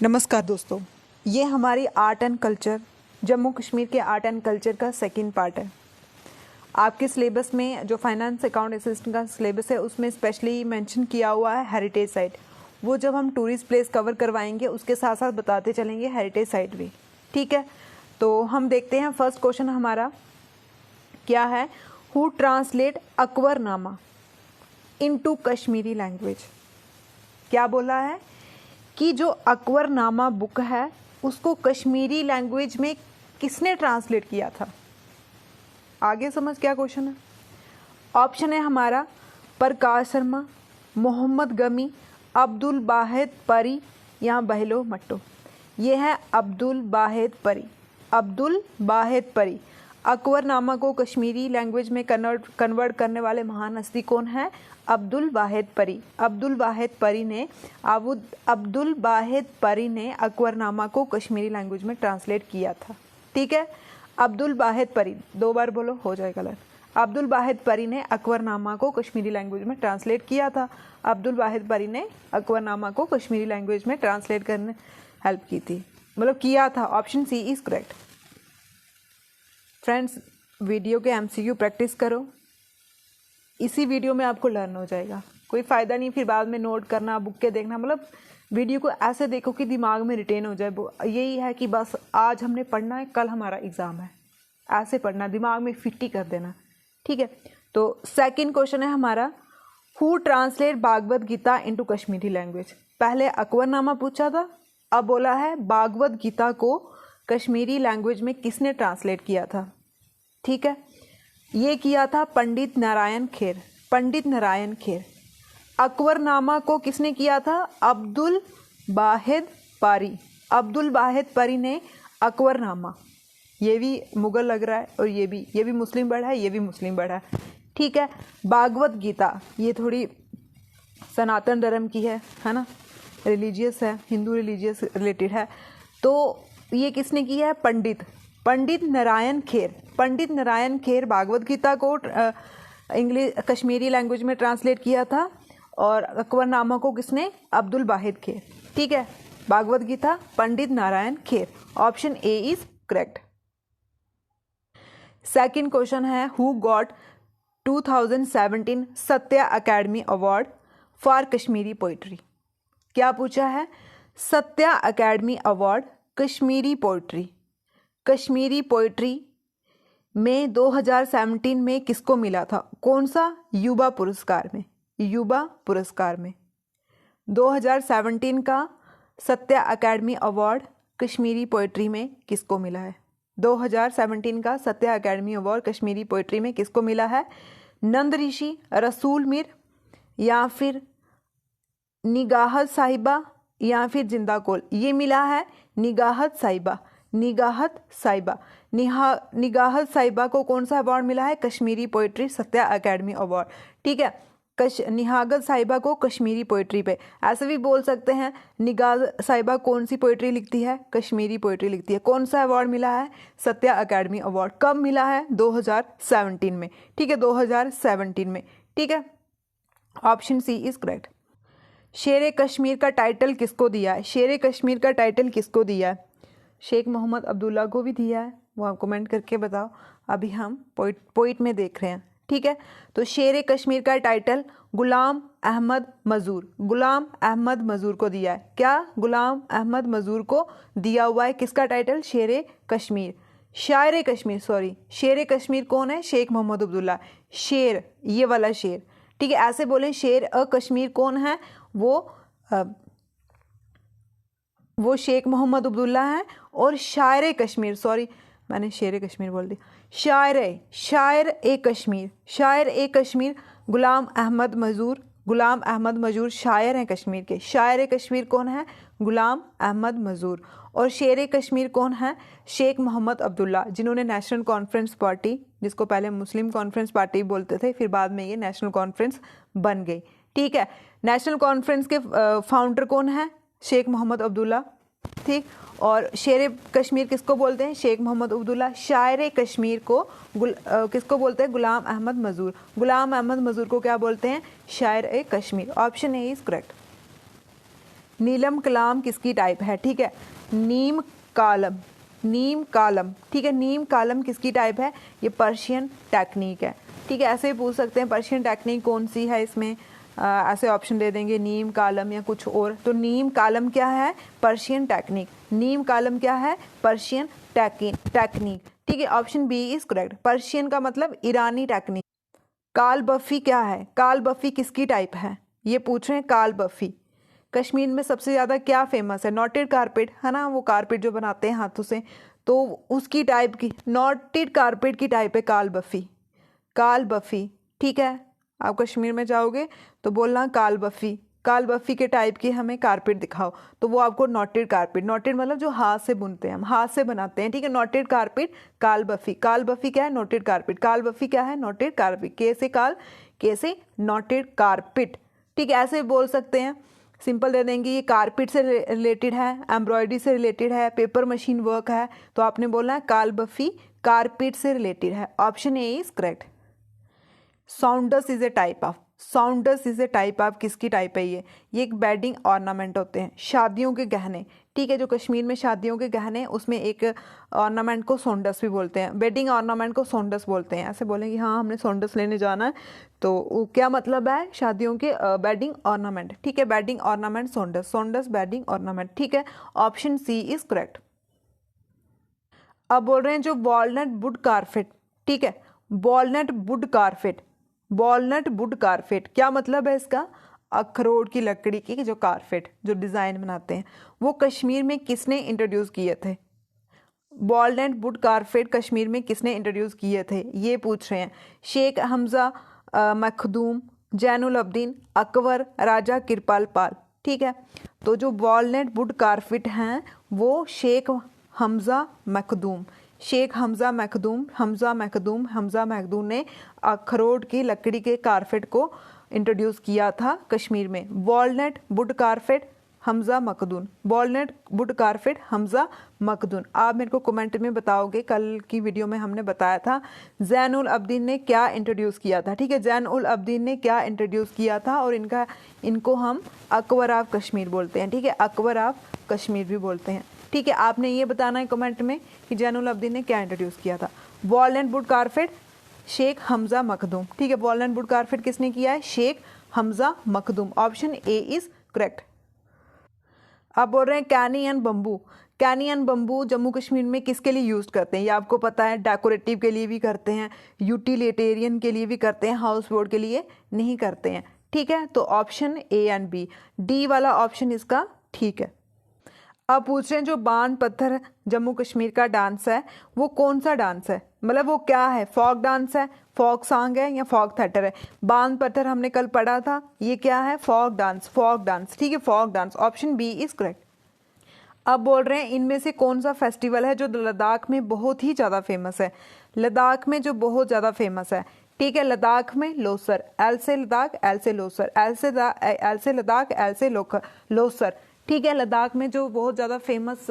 नमस्कार दोस्तों, ये हमारी art and culture Jammu Kashmir के आर्ट एंड कल्चर का सेकंड पार्ट है। आपके सिलेबस में जो फाइनेंस अकाउंट असिस्टेंट का सिलेबस है उसमें स्पेशली मेंशन किया हुआ है हेरिटेज साइट। वो जब हम टूरिस्ट प्लेस कवर करवाएंगे उसके साथ साथ बताते चलेंगे हेरिटेज साइट भी। ठीक है, तो हम देखते हैं फर्स्ट क्वेश्चन हमारा क्या है। Who translate Akbarnama into Kashmiri language. क्या बोला है कि जो अकबरनामा बुक है उसको कश्मीरी लैंग्वेज में किसने ट्रांसलेट किया था। आगे समझ क्या क्वेश्चन है। ऑप्शन है हमारा प्रकाश शर्मा, मोहम्मद गमी, अब्दुल वाहिद परी या बहलो मट्टो। ये है अब्दुल वाहिद परी। अब्दुल वाहिद परी। अकबरनामा को कश्मीरी लैंग्वेज में कन्वर्ट करने वाले महान हस्ती कौन है? अब्दुल वाहिद परी। अब्दुल वाहिद परी ने अकबरनामा को कश्मीरी लैंग्वेज में ट्रांसलेट किया था। ठीक है, अब्दुल वाहिद परी, दो बार बोलो हो जाएगा गलत। अब्दुल वाहिद परी ने अकबरनामा को कश्मीरी लैंग्वेज में ट्रांसलेट किया था। अब्दुल वाहिद परी ने अकबरनामा को कश्मीरी लैंग्वेज में ट्रांसलेट करने हेल्प की थी, मतलब किया था। Option C is correct. Friends, video के एमसीक्यू प्रैक्टिस करो, इसी वीडियो में आपको लर्न हो जाएगा। कोई फ़ायदा नहीं फिर बाद में नोट करना, बुक के देखना। मतलब वीडियो को ऐसे देखो कि दिमाग में रिटेन हो जाए। यही है कि बस आज हमने पढ़ना है, कल हमारा एग्ज़ाम है, ऐसे पढ़ना, दिमाग में फिट ही कर देना। ठीक है, तो सेकंड क्वेश्चन है हमारा who translate Bhagavad Gita into Kashmiri language. पहले अकबरनामा पूछा था, अब बोला है भागवत गीता को कश्मीरी लैंग्वेज में किसने ट्रांसलेट किया था। ठीक है, ये किया था पंडित नारायण खेर। पंडित नारायण खेर। अकबरनामा को किसने किया था? अब्दुल वाहिद परी। अब्दुल वाहिद परी ने अकबरनामा, ये भी मुगल लग रहा है और ये भी मुस्लिम वर्ड है, ये भी मुस्लिम वर्ड है। ठीक है, भागवत गीता ये थोड़ी सनातन धर्म की है ना, रिलीजियस है, हिंदू रिलीजियस रिलेटेड है। तो ये किसने किया है? पंडित नारायण खेर। पंडित नारायण खेर भागवत गीता को कश्मीरी लैंग्वेज में ट्रांसलेट किया था और अकबरनामा को किसने? अब्दुल वाहिद खेर। ठीक है, Bhagwat Gita Pandit Narayan Kher. Option A is correct. Second question है who got 2017 Sahitya Academy award for Kashmiri poetry. क्या पूछा है? Sahitya Academy award Kashmiri poetry. Kashmiri poetry में 2017 में किसको मिला था? कौन सा? युवा पुरस्कार में। युवा पुरस्कार में 2017 का Satya Academy award Kashmiri poetry में किसको मिला है? 2017 का Satya Academy award Kashmiri poetry में किसको मिला है? नंद ऋषि, रसूल मीर या फिर निगाहत साहिबा या फिर जिंदा कौल। ये मिला है निगाहत साहिबा। निगाहत साहिबा। निगाहत साहिबा को कौन सा अवार्ड मिला है? Kashmiri poetry Satya Academy award. ठीक है, निगाहत साहिबा को कश्मीरी पोइट्री पे। ऐसे भी बोल सकते हैं निगाहत साहिबा कौन सी पोइट्री लिखती है? कश्मीरी पोइट्री लिखती है। कौन सा अवार्ड मिला है? Sahitya Academy award. कब मिला है? 2017 में। ठीक है, 2017 में। ठीक है, ऑप्शन सी इज करेक्ट। शेर कश्मीर का टाइटल किसको दिया है? शेर कश्मीर का टाइटल किसको दिया है? शेख मोहम्मद अब्दुल्ला को भी दिया है, वो आप कमेंट करके बताओ। अभी हम पोइट में देख रहे हैं। ठीक है, तो शेर कश्मीर का टाइटल गुलाम अहमद मजूर। गुलाम अहमद मजूर को दिया है। क्या? गुलाम अहमद मजूर को दिया हुआ है किसका टाइटल? शेर कश्मीर। शायर कश्मीर, सॉरी, शेर कश्मीर कौन है? शेख मोहम्मद अब्दुल्ला। शेर, ये वाला शेर। ठीक है, ऐसे बोले शेर अ कश्मीर कौन है? वो शेख मोहम्मद अब्दुल्ला है। और शायर कश्मीर, सॉरी मैंने शेर कश्मीर बोल दिया, शायर ए कश्मीर। शायर ए कश्मीर गुलाम अहमद मजूर। गुलाम अहमद मजूर शायर हैं कश्मीर के। शायर कश्मीर कौन है? गुलाम अहमद मजूर। और शेर कश्मीर कौन है? शेख मोहम्मद अब्दुल्ला, जिन्होंने नेशनल कॉन्फ्रेंस पार्टी, जिसको पहले मुस्लिम कॉन्फ्रेंस पार्टी बोलते थे, फिर बाद में ये नेशनल कॉन्फ्रेंस बन गई। ठीक है, नेशनल कॉन्फ्रेंस के फाउंडर कौन है? शेख मोहम्मद अब्दुल्ला। ठीक, और शेर कश्मीर किसको बोलते हैं? शेख मोहम्मद अब्दुल्ला। शायर कश्मीर को किसको बोलते हैं? गुलाम अहमद मजूर। गुलाम अहमद मजूर को क्या बोलते हैं? शायर Kashmir. Option A is correct. नीलम कलाम किसकी टाइप है? ठीक है, नीम कालम, नीम कालम, ठीक है, नीम कालम किसकी टाइप है? ये पर्शियन टेक्निक है। ठीक है, ऐसे ही पूछ सकते हैं पर्शियन टेक्निक कौन सी है, इसमें ऐसे ऑप्शन दे देंगे, नीम कालम या कुछ और। तो नीम कालम क्या है? Persian technique. नीम कालम क्या है? Persian technique. ठीक है, option B is correct. Persian का मतलब ईरानी टेक्निक। काल बफी क्या है? काल बफी किसकी टाइप है? ये पूछ रहे हैं काल बफी। कश्मीर में सबसे ज़्यादा क्या फेमस है? नॉटेड कारपेट है ना, वो कारपेट जो बनाते हैं हाथों से, तो उसकी टाइप की नॉटेड कारपेट की टाइप है काल बफी। काल बफी, ठीक है, आप कश्मीर में जाओगे तो बोलना काल बफी, काल बफी के टाइप की हमें कारपेट दिखाओ, तो वो आपको नॉटेड कारपेट, नॉटेड मतलब जो हाथ से बुनते हैं, हम हाथ से बनाते हैं, ठीक है, नॉटेड कारपेट काल बफी। काल बफी क्या है? Noted carpet. काल बफी क्या है? Noted carpet. कैसे काल, कैसे नॉटेड कारपेट। ठीक है, ऐसे बोल सकते हैं, सिंपल दे देंगे, ये कारपेट से रिलेटेड है, एम्ब्रॉयडरी से रिलेटेड है, पेपर मशीन वर्क है, तो आपने बोलना है काल बफी कारपेट से रिलेटेड है। Option A is correct. Sounds is a type of, sounds is a type of किसकी टाइप है? ये एक बेडिंग ऑर्नामेंट होते हैं, शादियों के गहने। ठीक है, जो कश्मीर में शादियों के गहने, उसमें एक ऑर्नामेंट को सोंडस भी बोलते हैं, बेडिंग ऑर्नामेंट को सोंडस बोलते हैं। ऐसे बोलेंगे हाँ हमने सोंडस लेने जाना है, तो क्या मतलब है? शादियों के बेडिंग ऑर्नामेंट। ठीक है, बेडिंग ऑर्नामेंट सोंडस, सोंडस बेडिंग ऑर्नामेंट। ठीक है, ऑप्शन सी इज करेक्ट। अब बोल रहे हैं जो वॉलनट वुड कारपेट, ठीक है, walnut wood carpet, walnut wood carpet क्या मतलब है इसका? अखरोट की लकड़ी की जो कारपेट, जो डिज़ाइन बनाते हैं, वो कश्मीर में किसने इंट्रोड्यूस किए थे? वॉलनट वुड कारपेट कश्मीर में किसने इंट्रोड्यूस किए थे, ये पूछ रहे हैं। शेख हमजा मखदूम, जैनुल अब्दीन, अकबर, राजा किरपाल पाल। ठीक है, तो जो वॉलनट वुड कारपेट हैं वो शेख हमजा मखदूम, शेख हमजा मखदूम ने अखरोट की लकड़ी के कारपेट को इंट्रोड्यूस किया था कश्मीर में। Walnut wood carpet Hamza Makhdoom, walnut wood carpet Hamza Makhdoom. आप मेरे को कमेंट में बताओगे, कल की वीडियो में हमने बताया था जैनुल अब्दीन ने क्या इंट्रोड्यूस किया था। ठीक है, जैनुल अब्दीन ने क्या इंट्रोड्यूस किया था, और इनको हम अकबर ऑफ कश्मीर बोलते हैं। ठीक है, अकबर ऑफ कश्मीर भी बोलते हैं। ठीक है, आपने ये बताना है कमेंट में कि जैनुल अब्दीन ने क्या इंट्रोड्यूस किया था। Walnut wood carpet Sheikh Hamza Makhdoom. ठीक है, वॉलनट वुड कारपेट किसने किया है? Sheikh Hamza Makhdoom. Option A is correct. आप बोल रहे हैं canyon bamboo, canyon bamboo Jammu Kashmir में किसके लिए यूज़ करते हैं? ये आपको पता है, डेकोरेटिव के लिए भी करते हैं, यूटिलिटेरियन के लिए भी करते हैं, हाउस बोर्ड के लिए नहीं करते हैं। ठीक है, तो option A and B, D वाला ऑप्शन इसका ठीक है। अब पूछ रहे हैं जो बाण पत्थर जम्मू कश्मीर का डांस है वो कौन सा डांस है, मतलब वो क्या है? फोक डांस है, फोक सॉन्ग है, या फोक थिएटर है? बाण पत्थर हमने कल पढ़ा था, ये क्या है? Folk dance, folk dance. ठीक है, folk dance. Option B is correct. अब बोल रहे हैं इनमें से कौन सा फेस्टिवल है जो लद्दाख में बहुत ही ज़्यादा फेमस है? लद्दाख में जो बहुत ज़्यादा फेमस है, ठीक है, लद्दाख में लोसर, एल से लद्दाख, एल से लोसर, एल से लद्दाख, एल से लोसर। ठीक है, लद्दाख में जो बहुत ज़्यादा फेमस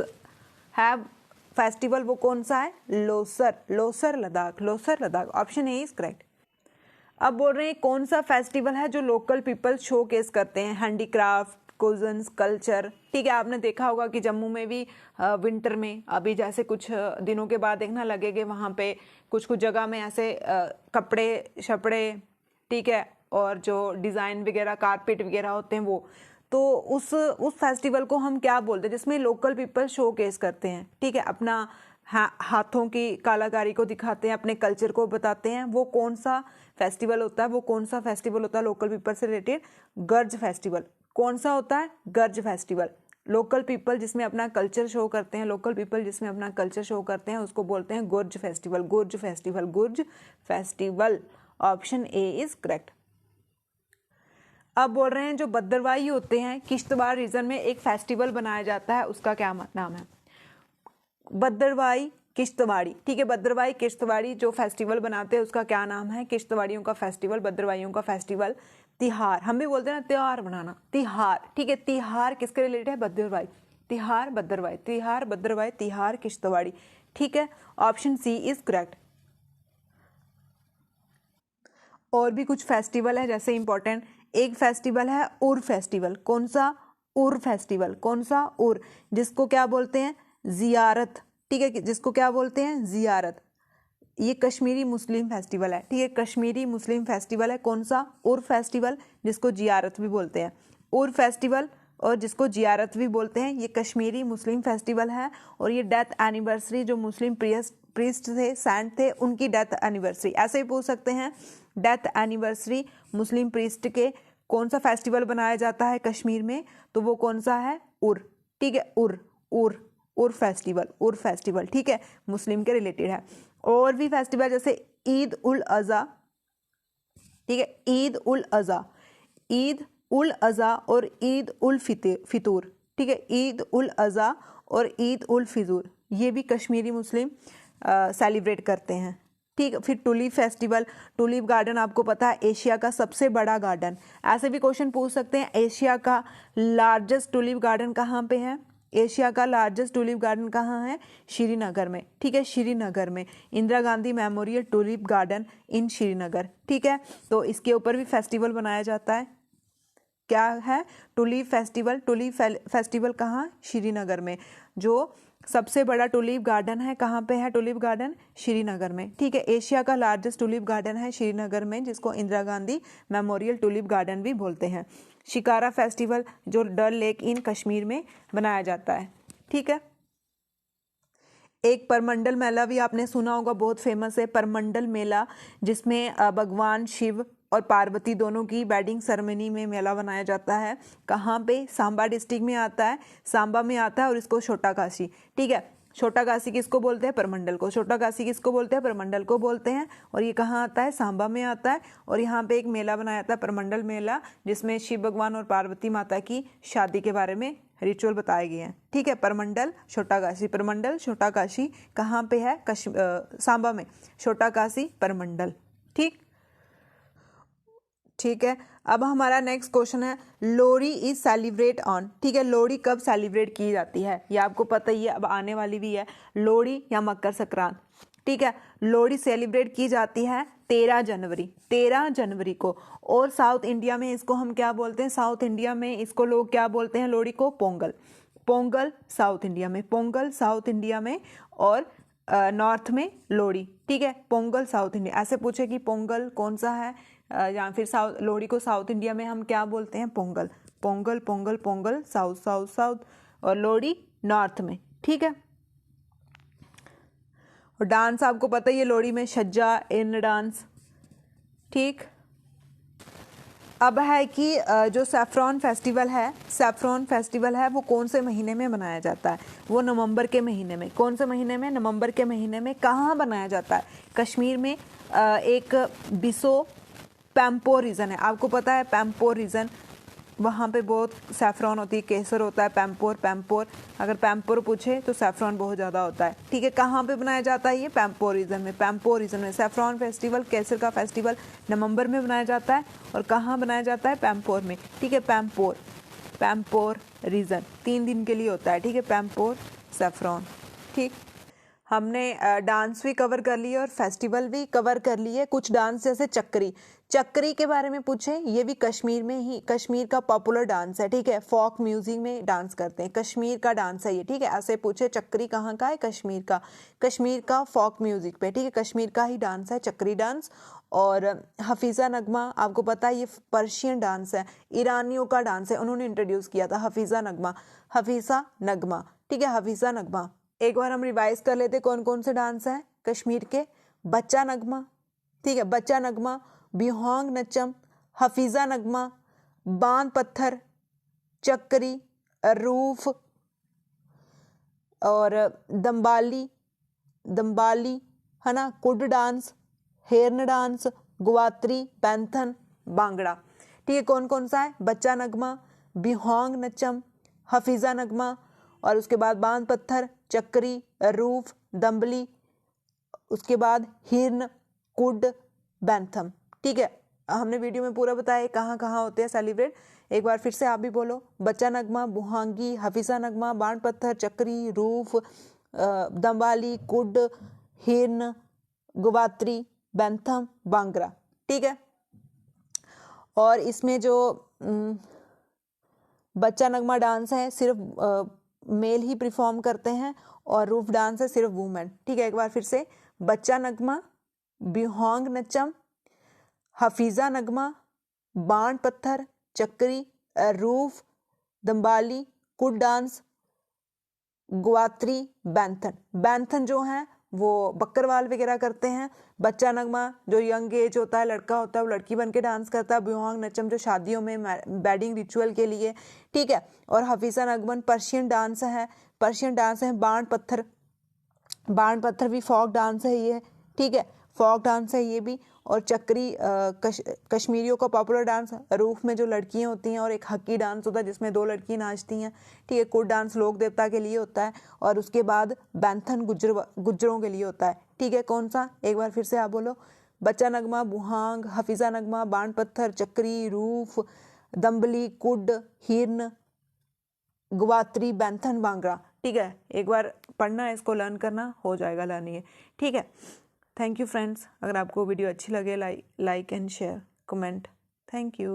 है फेस्टिवल वो कौन सा है? Losar, Losar Ladakh, Losar Ladakh. Option A is correct. अब बोल रहे हैं कौन सा फेस्टिवल है जो लोकल पीपल शोकेस करते हैं? Handicraft, cuisines, culture. ठीक है, आपने देखा होगा कि जम्मू में भी विंटर में अभी जैसे कुछ दिनों के बाद देखना लगेगा वहाँ पे कुछ जगह में ऐसे कपड़े शपड़े, ठीक है, और जो डिज़ाइन वगैरह कारपेट वगैरह होते हैं वो, तो उस फेस्टिवल को हम क्या बोलते हैं जिसमें लोकल पीपल शोकेस करते हैं? ठीक है, अपना हाथों की कलाकारी को दिखाते हैं, अपने कल्चर को बताते हैं, वो कौन सा फेस्टिवल होता है? वो कौन सा फेस्टिवल होता है लोकल पीपल से रिलेटेड? गर्ज फेस्टिवल। कौन सा होता है? गर्ज फेस्टिवल। लोकल पीपल जिसमें अपना कल्चर शो करते हैं, लोकल पीपल जिसमें अपना कल्चर शो करते हैं, उसको बोलते हैं Gurez festival, Gurez festival, Gurez festival. Option A is correct. अब बोल रहे हैं जो भद्रवाही होते हैं किश्तवाड़ रीजन में एक फेस्टिवल बनाया जाता है, उसका क्या नाम है? भद्रवाही किश्तवाड़ी। ठीक है, भद्रवाही किश्तवाड़ी जो फेस्टिवल बनाते हैं उसका क्या नाम है? किश्तवाड़ियों का फेस्टिवल, भद्रवाहियों का फेस्टिवल। तिहार, हम भी बोलते हैं ना त्योहार मनाना, तिहार। ठीक है, तिहार किसके रिलेटेड है? भद्रवाही, तिहार भद्रवाही, तिहार भद्रवाही, तिहार किश्तवाड़ी। ठीक है, ऑप्शन सी इज करेक्ट। और भी कुछ फेस्टिवल है जैसे इंपॉर्टेंट, एक फेस्टिवल है उर फेस्टिवल। कौन सा? उर फेस्टिवल। कौन सा? उर, जिसको क्या बोलते हैं? जियारत। ठीक है, जिसको क्या बोलते हैं? जियारत। ये कश्मीरी मुस्लिम फेस्टिवल है। ठीक है, कश्मीरी मुस्लिम फेस्टिवल है। कौन सा? उर फेस्टिवल, जिसको जियारत भी बोलते हैं। उर फेस्टिवल और जिसको जियारत भी बोलते हैं, ये कश्मीरी मुस्लिम फेस्टिवल है। और ये डेथ एनिवर्सरी, जो मुस्लिम प्रीस्ट थे, सेंट थे, उनकी डेथ एनिवर्सरी, ऐसे ही पूछ सकते हैं। डेथ एनिवर्सरी मुस्लिम प्रीस्ट के कौन सा फेस्टिवल बनाया जाता है कश्मीर में? तो वो कौन सा है? उर। ठीक है, उर उर उर फेस्टिवल, उर फेस्टिवल। ठीक है, मुस्लिम के रिलेटेड है। और भी फेस्टिवल जैसे ईद उल अज़हा। ठीक है, ईद उल अज़हा, ईद उल अज़हा और ईद उल फितूर। ठीक है, ईद उल अज़हा और ईद उल फितूर, ये भी कश्मीरी मुस्लिम सेलिब्रेट करते हैं। ठीक है, फिर टुलिप फेस्टिवल। टुलिप गार्डन आपको पता है एशिया का सबसे बड़ा गार्डन। ऐसे भी क्वेश्चन पूछ सकते हैं, एशिया का लार्जेस्ट टुलिप गार्डन कहाँ पे है? एशिया का लार्जेस्ट टुलिप गार्डन कहाँ है? श्रीनगर में। ठीक है, श्रीनगर में, Indira Gandhi memorial tulip garden इन श्रीनगर। ठीक है, तो इसके ऊपर भी फेस्टिवल बनाया जाता है। क्या है? Tulip festival. टुलिप फेस्टिवल कहाँ? श्रीनगर में। जो सबसे बड़ा टुलिप गार्डन है, कहाँ पे है टुलिप गार्डन? श्रीनगर में। ठीक है, एशिया का लार्जेस्ट टुलिप गार्डन है श्रीनगर में, जिसको Indira Gandhi memorial tulip garden भी बोलते हैं। शिकारा फेस्टिवल, जो डल लेक इन कश्मीर में बनाया जाता है। ठीक है, एक परमंडल मेला भी आपने सुना होगा, बहुत फेमस है परमंडल मेला, जिसमें भगवान शिव और पार्वती दोनों की वेडिंग सेरेमनी में मेला बनाया जाता है। कहाँ पे? सांबा डिस्ट्रिक्ट में आता है, सांबा में आता है, और इसको छोटा काशी। ठीक है, छोटा काशी किसको बोलते हैं? परमंडल को। छोटा काशी किसको बोलते हैं? परमंडल को बोलते हैं। और ये कहाँ आता है? सांबा में आता है। और यहाँ पे एक मेला बनाया जाता है परमंडल मेला, जिसमें शिव भगवान और पार्वती माता की शादी के बारे में रिचुअल बताए गए हैं। ठीक है, परमंडल छोटा काशी, परमंडल छोटा काशी कहाँ पे है? सांबा में। छोटा काशी परमंडल। ठीक ठीक है, अब हमारा नेक्स्ट क्वेश्चन है, लोहड़ी इज सेलिब्रेट ऑन। ठीक है, लोहड़ी कब सेलिब्रेट की जाती है? ये आपको पता ही है, अब आने वाली भी है, लोहड़ी या मकर संक्रांत। ठीक है, लोहड़ी सेलिब्रेट की जाती है 13 जनवरी, 13 जनवरी को। और साउथ इंडिया में इसको हम क्या बोलते हैं? साउथ इंडिया में इसको लोग क्या बोलते हैं? लोहड़ी को पोंगल। पोंगल साउथ इंडिया में, पोंगल साउथ इंडिया में, और नॉर्थ में लोहड़ी। ठीक है, पोंगल साउथ इंडिया। ऐसे पूछे कि पोंगल कौन सा है, या फिर साउथ, लोहड़ी को साउथ इंडिया में हम क्या बोलते हैं? Pongal. Pongal Pongal Pongal south south south, और लोहड़ी नॉर्थ में। ठीक है, और डांस आपको पता ही है, लोहड़ी में छज्जा, इन डांस। ठीक, अब है कि जो सैफ्रॉन फेस्टिवल है, सैफ्रॉन फेस्टिवल है, वो कौन से महीने में मनाया जाता है? वो नवंबर के महीने में। कौन से महीने में? नवंबर के महीने में। कहाँ बनाया जाता है? कश्मीर में। एक बिसो पैम्पोर रीजन है, आपको पता है पैम्पोर रीजन, वहाँ पे बहुत सैफ्रॉन होती है, केसर होता है, पैम्पोर। पैम्पोर, अगर पैम्पोर पूछे तो सैफ्रॉन बहुत ज़्यादा होता है। ठीक है, कहाँ पे बनाया जाता है? ये पैम्पोर रीजन में। पैम्पोर रीजन में सैफ्रॉन फेस्टिवल, केसर का फेस्टिवल नवंबर में बनाया जाता है। और कहाँ बनाया जाता है? पैम्पोर में। ठीक है, पैम्पोर, पैम्पोर रीजन 3 दिन के लिए होता है। ठीक है, पैम्पोर सैफ्रॉन। ठीक, हमने डांस भी कवर कर लिए और फेस्टिवल भी कवर कर लिए। कुछ डांस जैसे चक्री, चक्री के बारे में पूछे, ये भी कश्मीर में ही, कश्मीर का पॉपुलर डांस है। ठीक है, फोक म्यूजिक में डांस करते हैं, कश्मीर का डांस है ये। ठीक है, ऐसे पूछे चक्री कहाँ का है? कश्मीर का, कश्मीर का फोक म्यूजिक पे। ठीक है, कश्मीर का ही डांस है चक्री डांस। और हफीज़ा नगमा, आपको पता है ये पर्शियन डांस है, ईरानियों का डांस है, उन्होंने इंट्रोड्यूस किया था हफीज़ा नगमा, हफीज़ा नगमा। ठीक है, हफीज़ा नगमा। एक बार हम रिवाइज कर लेते कौन कौन से डांस हैं कश्मीर के। बच्चा नगमा, ठीक है, बच्चा नगमा, बिहोंग नचम, हफीज़ा नगमा, बांध पत्थर, चक्री, रूफ, और दम्बाली, दम्बाली है ना, कुड डांस, हेरन डांस, गुवात्री, पैंथन, बांगड़ा। ठीक है, कौन कौन सा है? बच्चा नगमा, बिहोंग नचम, हफीज़ा नगमा, और उसके बाद बांध पत्थर, चक्री, रूफ, दम्बली, उसके बाद हिरन, कुड, बैंथम। ठीक है, हमने वीडियो में पूरा बताया कहाँ कहाँ होते हैं सेलिब्रेट। एक बार फिर से आप भी बोलो, बच्चा नगमा, बुहांगी, हफीज़ा नगमा, बाण पत्थर, चक्री, रूफ, दम्बाली, कुड, हिरन, गुवात्री, बैंथम, बांगरा। ठीक है, और इसमें जो बच्चा नगमा डांस है सिर्फ मेल ही परफॉर्म करते हैं, और रूफ डांस है सिर्फ वुमेन। ठीक है, एक बार फिर से, बच्चा नगमा, बिहोंग नचम, हफीज़ा नगमा, बाण पत्थर, चक्री, रूफ, दम्बाली, कुड डांस, ग्वात्री, बैंथन। बैंथन जो है वो बकरवाल वगैरह करते हैं। बच्चा नगमा जो यंग एज होता है, लड़का होता है, वो लड़की बन के डांस करता है। बिहोंग नचम जो शादियों में वेडिंग रिचुअल के लिए। ठीक है, और हफीज़ा नगमन पर्शियन डांस है, पर्शियन डांस है। बाण पत्थर, बाण पत्थर भी फोक डांस है ये। ठीक है, फोक डांस है ये भी। और चक्री कश्मीरियों का पॉपुलर डांस। रूफ में जो लड़कियां होती हैं, और एक हक्की डांस होता है जिसमें 2 लड़की नाचती हैं। ठीक है, कुड डांस लोक देवता के लिए होता है। और उसके बाद बैंथन गुज्जरों के लिए होता है। ठीक है, कौन सा, एक बार फिर से आप बोलो। बच्चा नगमा, बुहांग, हफीज़ा नगमा, बाण पत्थर, चक्री, रूफ, दम्बली, कुड, हिरन, ग्वात्री, बैंथन, भांगड़ा। ठीक है, एक बार पढ़ना है, इसको लर्न करना, हो जाएगा लर्निंग। ठीक है, थैंक यू फ्रेंड्स। अगर आपको वीडियो अच्छी लगे, like and share, comment. Thank you.